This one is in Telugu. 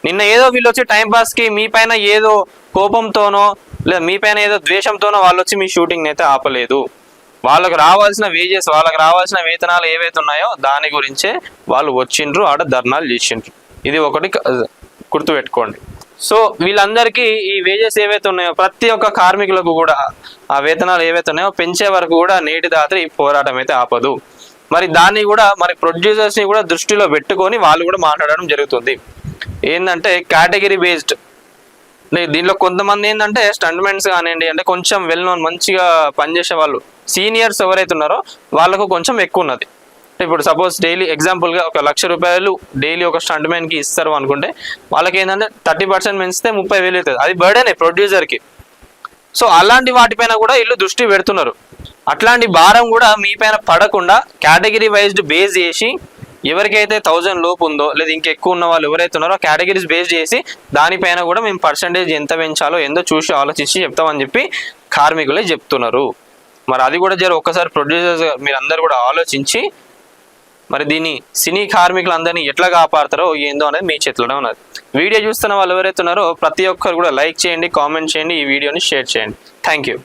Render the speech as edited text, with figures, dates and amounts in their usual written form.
నిన్న ఏదో వీళ్ళు వచ్చి టైంపాస్కి మీ పైన ఏదో కోపంతోనో లేదా మీ పైన ఏదో ద్వేషంతోనో వాళ్ళు వచ్చి మీ షూటింగ్ని అయితే ఆపలేదు. వాళ్ళకు రావాల్సిన వేజెస్, వాళ్ళకి రావాల్సిన వేతనాలు ఏవైతే ఉన్నాయో దాని గురించే వాళ్ళు వచ్చిండ్రు, ఆడ ధర్నాలు చేసిండ్రు. ఇది ఒకటి గుర్తుపెట్టుకోండి. సో వీళ్ళందరికీ ఈ వేజెస్ ఏవైతే ఉన్నాయో ప్రతి ఒక్క కార్మికులకు కూడా ఆ వేతనాలు ఏవైతే ఉన్నాయో పెంచే వరకు కూడా నేటి రాత్రి ఈ పోరాటం అయితే ఆపదు. మరి దాన్ని కూడా మరి ప్రొడ్యూసర్స్ని కూడా దృష్టిలో పెట్టుకొని వాళ్ళు కూడా మాట్లాడడం జరుగుతుంది. ఏంటంటే కేటగిరీ బేస్డ్, దీనిలో కొంతమంది ఏంటంటే స్టంట్మెంట్స్ కానివ్వండి, అంటే కొంచెం వెల్ నోన్ మంచిగా పనిచేసే వాళ్ళు సీనియర్స్ ఎవరైతే ఉన్నారో వాళ్ళకు కొంచెం ఎక్కువ ఉన్నది. ఇప్పుడు సపోజ్ డైలీ ఎగ్జాంపుల్గా ఒక ₹1,00,000 డైలీ ఒక స్టంట్మెన్కి ఇస్తారు అనుకుంటే వాళ్ళకి ఏంటంటే 30% పెంచితే 30,000 అవుతుంది. అది బర్డెనే ప్రొడ్యూసర్కి. సో అలాంటి వాటిపైన కూడా వీళ్ళు దృష్టి పెడుతున్నారు. అట్లాంటి భారం కూడా మీ పైన పడకుండా కేటగిరీ వైజ్డ్ బేస్ చేసి ఎవరికైతే 1000 లోపు ఉందో లేదా ఇంకెక్కువ ఉన్న వాళ్ళు ఎవరైతే ఉన్నారో కేటగిరీస్ బేస్ చేసి దానిపైన కూడా మేము పర్సంటేజ్ ఎంత పెంచాలో ఎంతో చూసి ఆలోచించి చెప్తామని చెప్పి కార్మికులే చెప్తున్నారు. మరి అది కూడా ఒక్కసారి ప్రొడ్యూసర్స్ మీరు అందరు కూడా ఆలోచించి మరి దీన్ని సినీ కార్మికులందరినీ ఎట్లా కాపాడతారో ఏందో అనేది మీ చేతిలోనే ఉన్నది. వీడియో చూస్తున్న వాళ్ళు ఎవరైతే ఉన్నారో ప్రతి ఒక్కరు కూడా లైక్ చేయండి, కామెంట్ చేయండి, ఈ వీడియోని షేర్ చేయండి. Thank you.